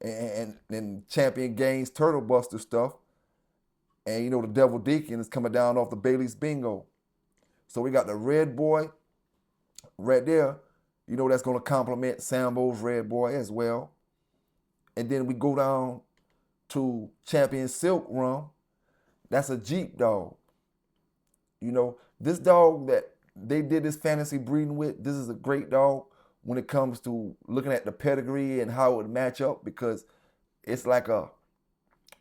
Speaker 2: and champion Gaines Turtle Buster stuff. And the Devil Deacon is coming down off the Bailey's Bingo. So we got the Red Boy right there. That's going to complement Sambo's Red Boy as well. And then we go down to champion Silk Rum. That's a Jeep dog. This dog that they did this fantasy breeding with, this is a great dog when it comes to looking at the pedigree and how it would match up, because it's like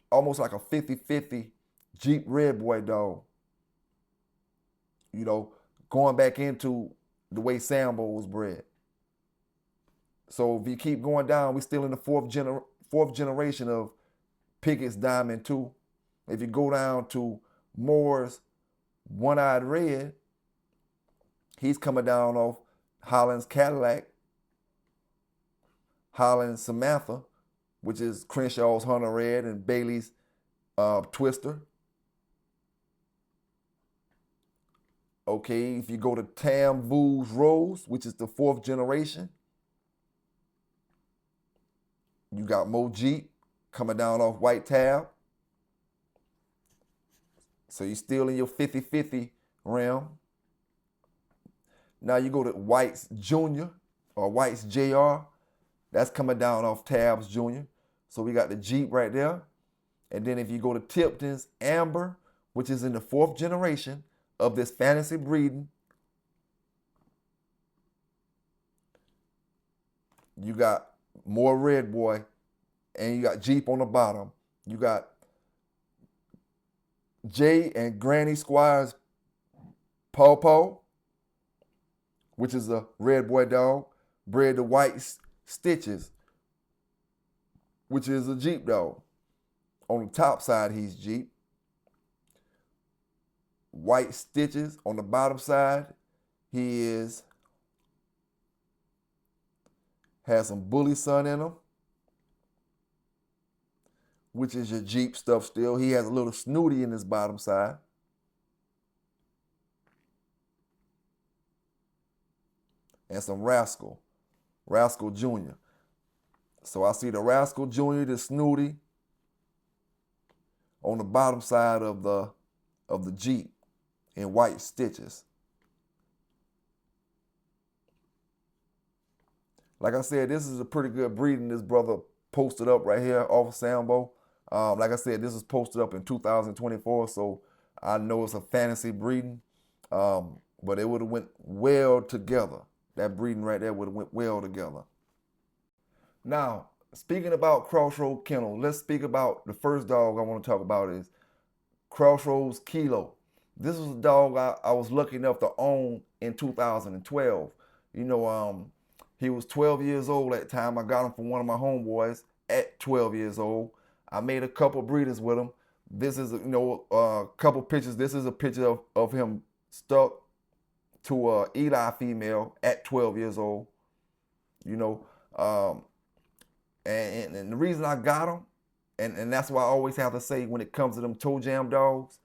Speaker 2: almost like a 50-50 Jeep Red Boy dog. Going back into the way Sambo was bred. So if you keep going down, we're still in the fourth generation of Pickett's Diamond 2. If you go down to Moore's One-Eyed Red, he's coming down off Holland's Cadillac, Holland's Samantha, which is Crenshaw's Hunter Red and Bailey's Twister. Okay, if you go to Tam Vu's Rose, which is the 4th generation, you got Mo Jeep coming down off White Tab. So you're still in your 50-50 realm. Now you go to White's Jr. or White's JR. That's coming down off Tabs Jr. So we got the Jeep right there. And then if you go to Tipton's Amber, which is in the 4th generation of this fantasy breeding, you got more Red Boy, and you got Jeep on the bottom. You got Jay and Granny Squire's Paw Paw, which is a Red Boy dog, bred to White Stitches, which is a Jeep dog. On the top side, he's Jeep. White Stitches on the bottom side, he has some Bully Sun in him, which is your Jeep stuff still. He has a little Snooty in his bottom side. And some Rascal Jr. So I see the Rascal Jr., the Snooty, on the bottom side of the Jeep in White Stitches. Like I said, this is a pretty good breeding. This brother posted up right here off of Sambo. Like I said, this is posted up in 2024, so I know it's a fantasy breeding, but it would have went well together. That breeding right there would have went well together. Now, speaking about Crossroad Kennel, let's speak about the first dog I want to talk about is Crossroads Kilo. This was a dog I was lucky enough to own in 2012. You know, he was 12 years old at the time. I got him from one of my homeboys at 12 years old. I made a couple breeders with him. This is, a couple pictures. This is a picture of him stuck to a Eli female at 12 years old. You know, and the reason I got him, and that's why I always have to say when it comes to them toe jam dogs,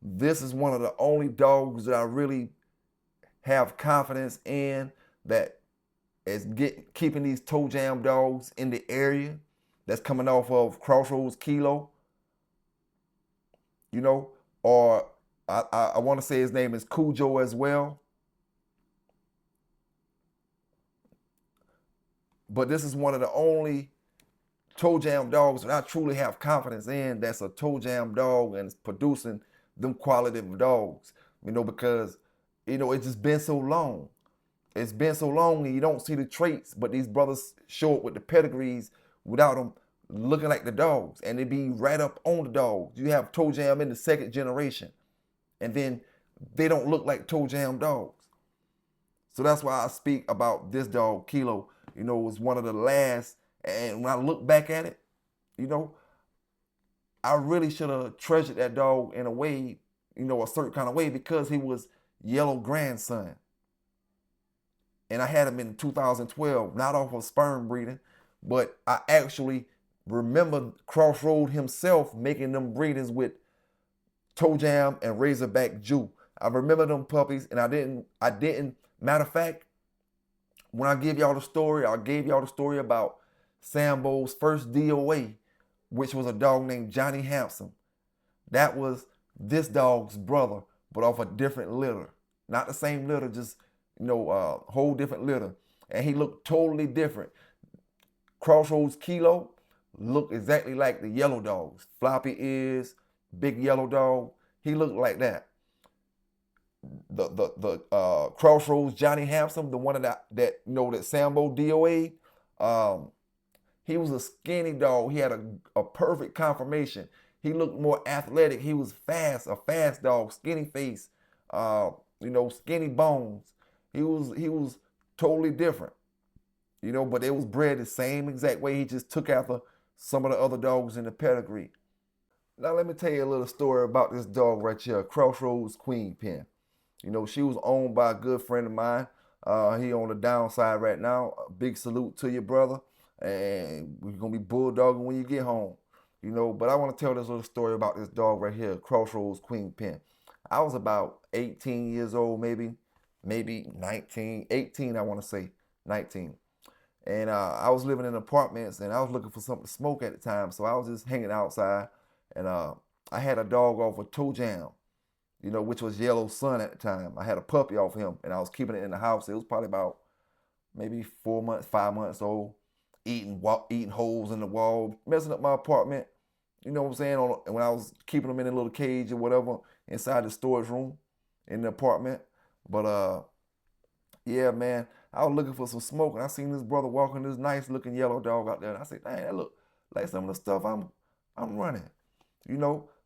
Speaker 2: this is one of the only dogs that I really have confidence in that is keeping these toe jam dogs in the area that's coming off of Crossroads Kilo, or I want to say his name is Cujo as well. But this is one of the only toe jam dogs that I truly have confidence in that's a toe jam dog and is producing them quality of dogs, because, it's just been so long. It's been so long and you don't see the traits, but these brothers show up with the pedigrees without them looking like the dogs, and they be right up on the dogs. You have toe jam in the second generation, and then they don't look like toe jam dogs. So that's why I speak about this dog, Kilo. It was one of the last, and when I look back at it, I really should have treasured that dog in a way, a certain kind of way, because he was Yellow grandson. And I had him in 2012, not off of sperm breeding, but I actually remember Crossroad himself making them breedings with Toe Jam and Razorback Jew. I remember them puppies, and I didn't, matter of fact, when I gave y'all the story, I gave y'all the story about Sambo's first DOA, which was a dog named Johnny Hampson. That was this dog's brother, but off a different litter. Not the same litter, just, whole different litter. And he looked totally different. Crossroads Kilo looked exactly like the yellow dogs. Floppy ears, big yellow dog. He looked like that. The Crossroads Johnny Hampson, the one that Sambo DOA, he was a skinny dog. He had a perfect conformation. He looked more athletic. He was fast, a fast dog, skinny face, skinny bones. He was totally different, but they was bred the same exact way. He just took after some of the other dogs in the pedigree. Now let me tell you a little story about this dog right here, Crossroads Queen Pen. She was owned by a good friend of mine. He on the downside right now. A big salute to your brother. And we're going to be bulldogging when you get home. But I want to tell this little story about this dog right here, Crossroads Queen Pen. I was about 18 years old, maybe 19, 18, I want to say, 19. And I was living in apartments, and I was looking for something to smoke at the time. So I was just hanging outside, and I had a dog off of Toe Jam, which was Yellow Sun at the time. I had a puppy off him, and I was keeping it in the house. It was probably about maybe 4 months, 5 months old, eating holes in the wall, messing up my apartment. You know what I'm saying? When I was keeping them in a little cage or whatever inside the storage room in the apartment. But yeah, man, I was looking for some smoke, and I seen this brother walking this nice looking yellow dog out there, and I said, dang, that look like some of the stuff I'm running,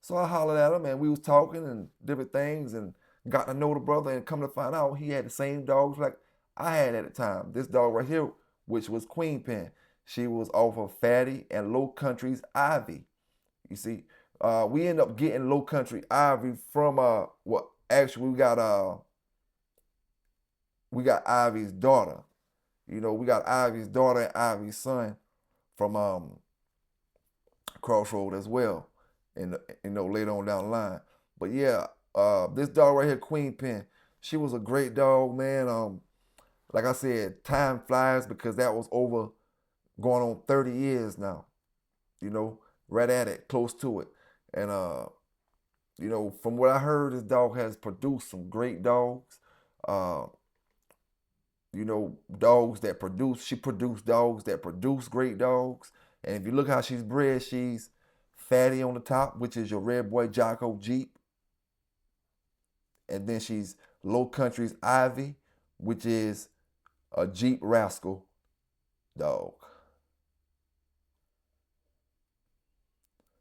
Speaker 2: So I hollered at him, and we was talking and different things, and got to know the brother, and come to find out he had the same dogs like I had at the time. This dog right here, which was Queen Pen, she was off of Fatty and Low Country's Ivy. You see, we end up getting Low Country Ivy from actually we got Ivy's daughter. We got Ivy's daughter and Ivy's son from Crossroad as well, and later on down the line. But yeah, this dog right here, Queen Pen, she was a great dog, man. Like I said, time flies because that was over going on 30 years now. Right at it, close to it. And from what I heard, this dog has produced some great dogs. you know, dogs that produce. She produced dogs that produce great dogs. And if you look how she's bred, she's Fatty on the top, which is your red boy Jocko Jeep. And then she's Low Country's Ivy, which is a Jeep Rascal dog.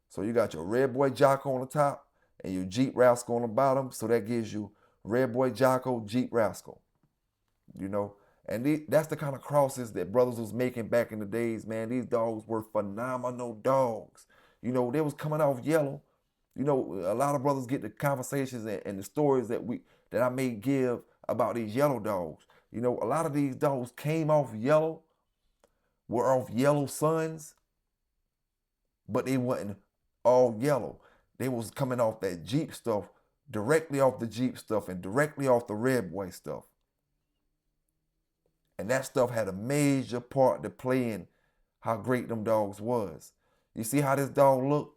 Speaker 2: So you got your red boy Jocko on the top and your Jeep Rascal on the bottom. So that gives you red boy Jocko, Jeep Rascal. You know, and that's the kind of crosses that brothers was making back in the days, man. These dogs were phenomenal dogs. You know, they was coming off yellow. You know, a lot of brothers get the conversations and the stories that I may give about these yellow dogs. You know, a lot of these dogs came off yellow, were off yellow suns, but they wasn't all yellow. They was coming off that Jeep stuff, directly off the Jeep stuff and directly off the red boy stuff. And that stuff had a major part to play in how great them dogs was. You see how this dog look?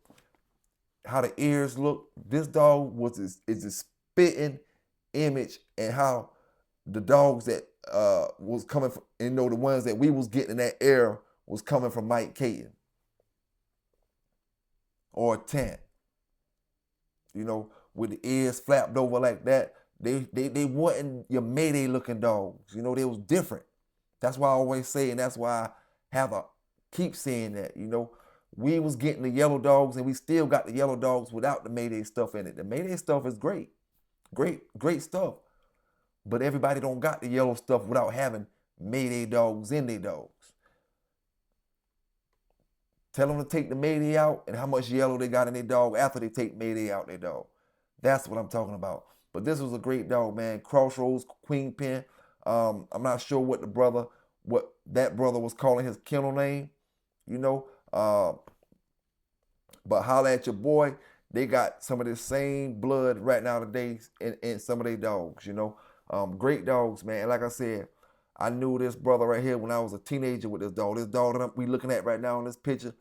Speaker 2: How the ears look? This dog is a spitting image, and how the dogs that was coming from, you know, the ones that we was getting in that era was coming from Mike Caton or Tant. You know, with the ears flapped over like that. They wasn't your Mayday looking dogs. You know, they was different. That's why I always say, and that's why I have to keep saying that, you know. We was getting the yellow dogs, and we still got the yellow dogs without the Mayday stuff in it. The Mayday stuff is great. Great stuff. But everybody don't got the yellow stuff without having Mayday dogs in their dogs. Tell them to take the Mayday out and how much yellow they got in their dog after they take Mayday out their dog. That's what I'm talking about. But this was a great dog, man. Crossroads, Queen Pen. I'm not sure what that brother was calling his kennel name, you know. But holla at your boy. They got some of the same blood right nowadays in some of their dogs, you know. Great dogs, man. Like I said, I knew this brother right here when I was a teenager with this dog. This dog that we looking at right now in this picture,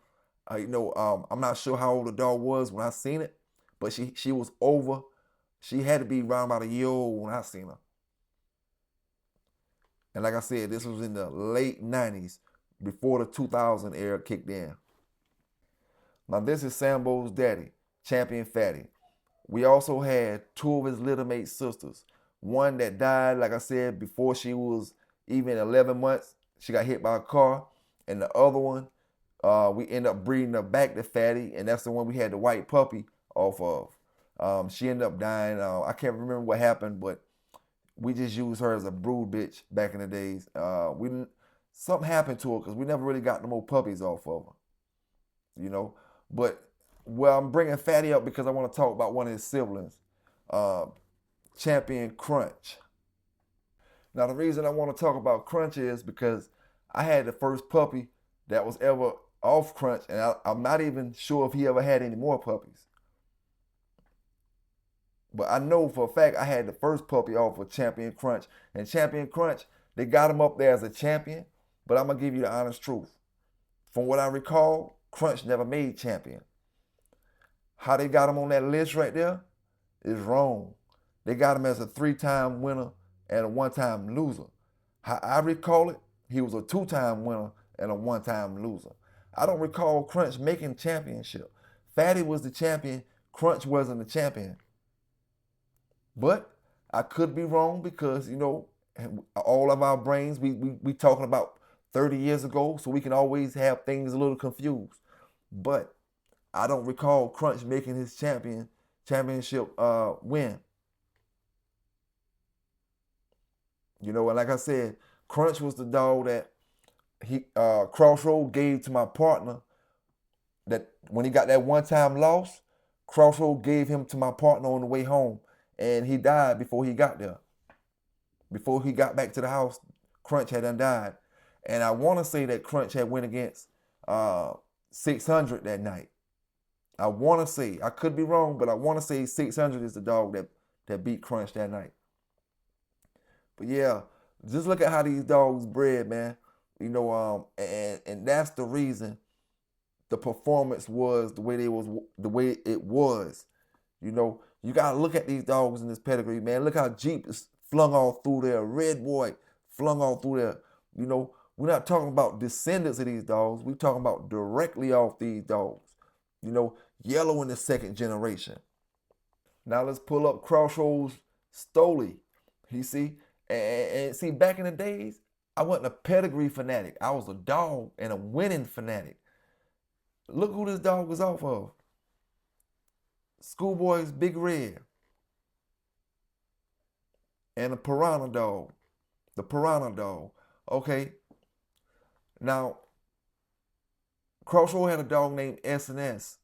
Speaker 2: you know, I'm not sure how old the dog was when I seen it, but she was over. She had to be around about a year old when I seen her. And like I said, this was in the late 90s, before the 2000 era kicked in. Now this is Sambo's daddy, Champion Fatty. We also had two of his little mate sisters. One that died, like I said, before she was even 11 months. She got hit by a car. And the other one, we ended up breeding her back to Fatty, and that's the one we had the white puppy off of. She ended up dying. I can't remember what happened, but we just used her as a brood bitch back in the days. Something happened to her because we never really got no more puppies off of her, you know. But well, I'm bringing Fatty up because I want to talk about one of his siblings, Champion Crunch. Now the reason I want to talk about Crunch is because I had the first puppy that was ever off Crunch, and I'm not even sure if he ever had any more puppies. But I know for a fact I had the first puppy off of Champion Crunch. And Champion Crunch, they got him up there as a champion, but I'm going to give you the honest truth. From what I recall, Crunch never made champion. How they got him on that list right there is wrong. They got him as a 3-time winner and a 1-time loser. How I recall it, he was a 2-time winner and a 1-time loser. I don't recall Crunch making championship. Fatty was the champion, Crunch wasn't the champion. But I could be wrong because, you know, all of our brains, we talking about 30 years ago, so we can always have things a little confused. But I don't recall Crunch making his championship win. You know, and like I said, Crunch was the dog that Crossroad gave to my partner. That when he got that 1-time loss, Crossroad gave him to my partner on the way home, and he died before he got there. Before he got back to the house, Crunch had done died. And I want to say that Crunch had went against 600 that night. I want to say, I could be wrong, but I want to say 600 is the dog that beat Crunch that night. But yeah, just look at how these dogs bred, man. You know, and that's the reason the performance was the way it was. You know, you gotta look at these dogs in this pedigree, man. Look how Jeep is flung all through there. Red boy flung all through there. You know, we're not talking about descendants of these dogs. We're talking about directly off these dogs. You know, yellow in the second generation. Now let's pull up Crossroads Stoley. You see? And see, back in the days, I wasn't a pedigree fanatic. I was a dog and a winning fanatic. Look who this dog was off of. Schoolboy's Big Red. And the Piranha dog. The Piranha dog. Okay. Now, Crossroad had a dog named S&S.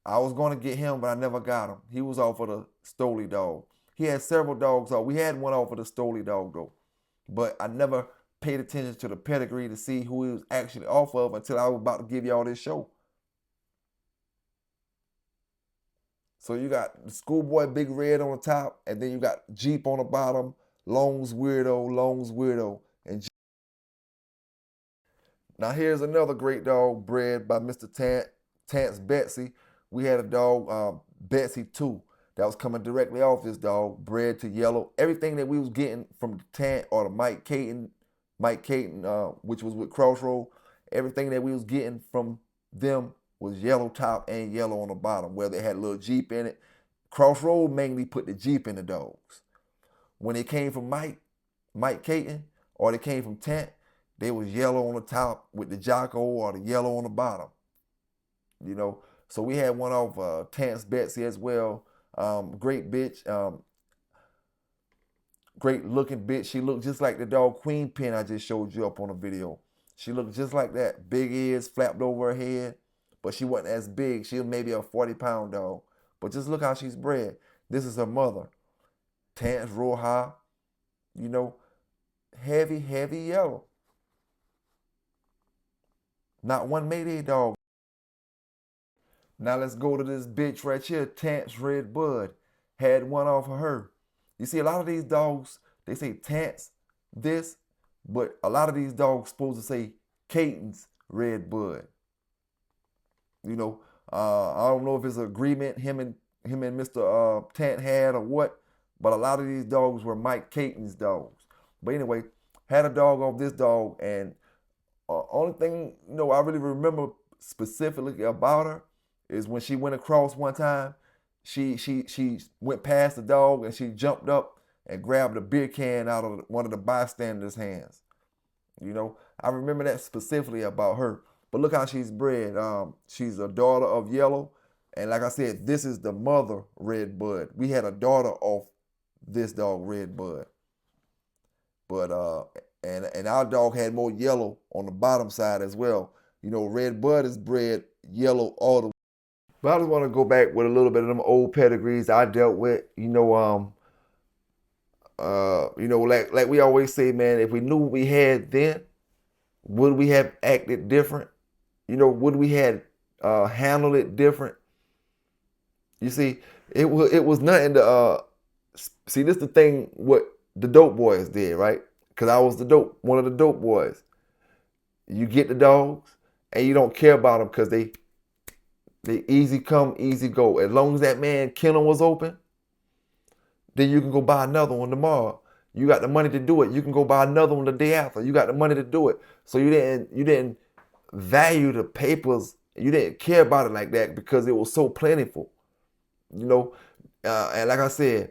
Speaker 2: I was going to get him, but I never got him. He was off of the Stoley dog. He had several dogs off. We had one off of the Stoley dog, though. But I never paid attention to the pedigree to see who he was actually off of until I was about to give y'all this show. So you got Schoolboy Big Red on the top, and then you got Jeep on the bottom, Long's Weirdo, and Now here's another great dog bred by Mr. Tant's Betsy. We had a dog, Betsy 2, that was coming directly off this dog, bred to yellow. Everything that we was getting from the Tant or the Mike Caton, which was with Crossroad, everything that we was getting from them was yellow top and yellow on the bottom, where they had a little Jeep in it. Crossroad mainly put the Jeep in the dogs. When they came from Mike Caton, or they came from Tant, they was yellow on the top with the Jocko or the yellow on the bottom. You know, so we had one off Tant's Betsy as well. Great bitch, great looking bitch. She looked just like the dog Queen Pen I just showed you up on the video. She looked just like that. Big ears flapped over her head, but she wasn't as big. She was maybe a 40-pound dog. But just look how she's bred. This is her mother. Tant's Roja, you know, heavy yellow. Not one Mayday dog. Now let's go to this bitch right here, Tant's Red Bud. Had one off of her. You see, a lot of these dogs, they say Tant's this, but a lot of these dogs supposed to say Caton's Red Bud. You know, I don't know if it's an agreement him and Mr. Tant had or what, but a lot of these dogs were Mike Caton's dogs. But anyway, had a dog off this dog, and only thing, you know, I really remember specifically about her is when she went across one time, she went past the dog and she jumped up and grabbed a beer can out of one of the bystanders' hands. You know, I remember that specifically about her. But look how she's bred. She's a daughter of Yellow. And like I said, this is the mother Red Bud. We had a daughter off this dog, Red Bud. But and our dog had more yellow on the bottom side as well. You know, Red Bud is bred yellow all the way. But I just want to go back with a little bit of them old pedigrees I dealt with. You know, like we always say, man, if we knew what we had then, would we have acted different? You know, would we have handled it different? You see, it was nothing to see. This the thing what the dope boys did, right? Because I was one of the dope boys. You get the dogs and you don't care about them because they easy come, easy go. As long as that man kennel was open, then you can go buy another one tomorrow. You got the money to do it. You can go buy another one the day after. You got the money to do it. So you didn't value the papers. You didn't care about it like that because it was so plentiful. You know, and like I said,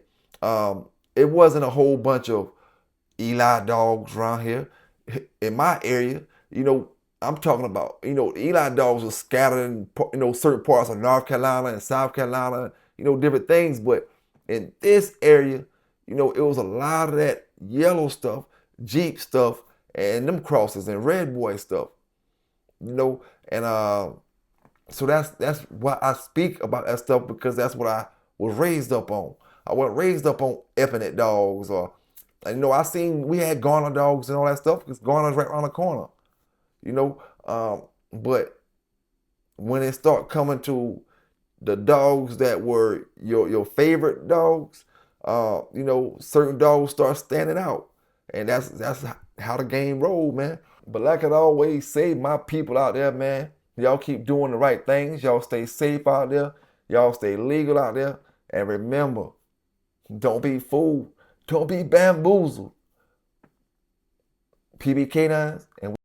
Speaker 2: it wasn't a whole bunch of Eli dogs around here. In my area, you know, I'm talking about, you know, Eli dogs are scattered in, you know, certain parts of North Carolina and South Carolina, you know, different things. But in this area, you know, it was a lot of that yellow stuff, Jeep stuff, and them crosses and red boy stuff, you know. And so that's why I speak about that stuff, because that's what I was raised up on. I wasn't raised up on Epinette dogs or, you know, we had Garner dogs and all that stuff because Garner's right around the corner, you know. But when it start coming to the dogs that were your favorite dogs, you know, certain dogs start standing out, and that's how the game rolled, man. But like I always say, my people out there, man, y'all keep doing the right things. Y'all stay safe out there. Y'all stay legal out there. And remember, don't be fooled. Don't be bamboozled. PBK9s, and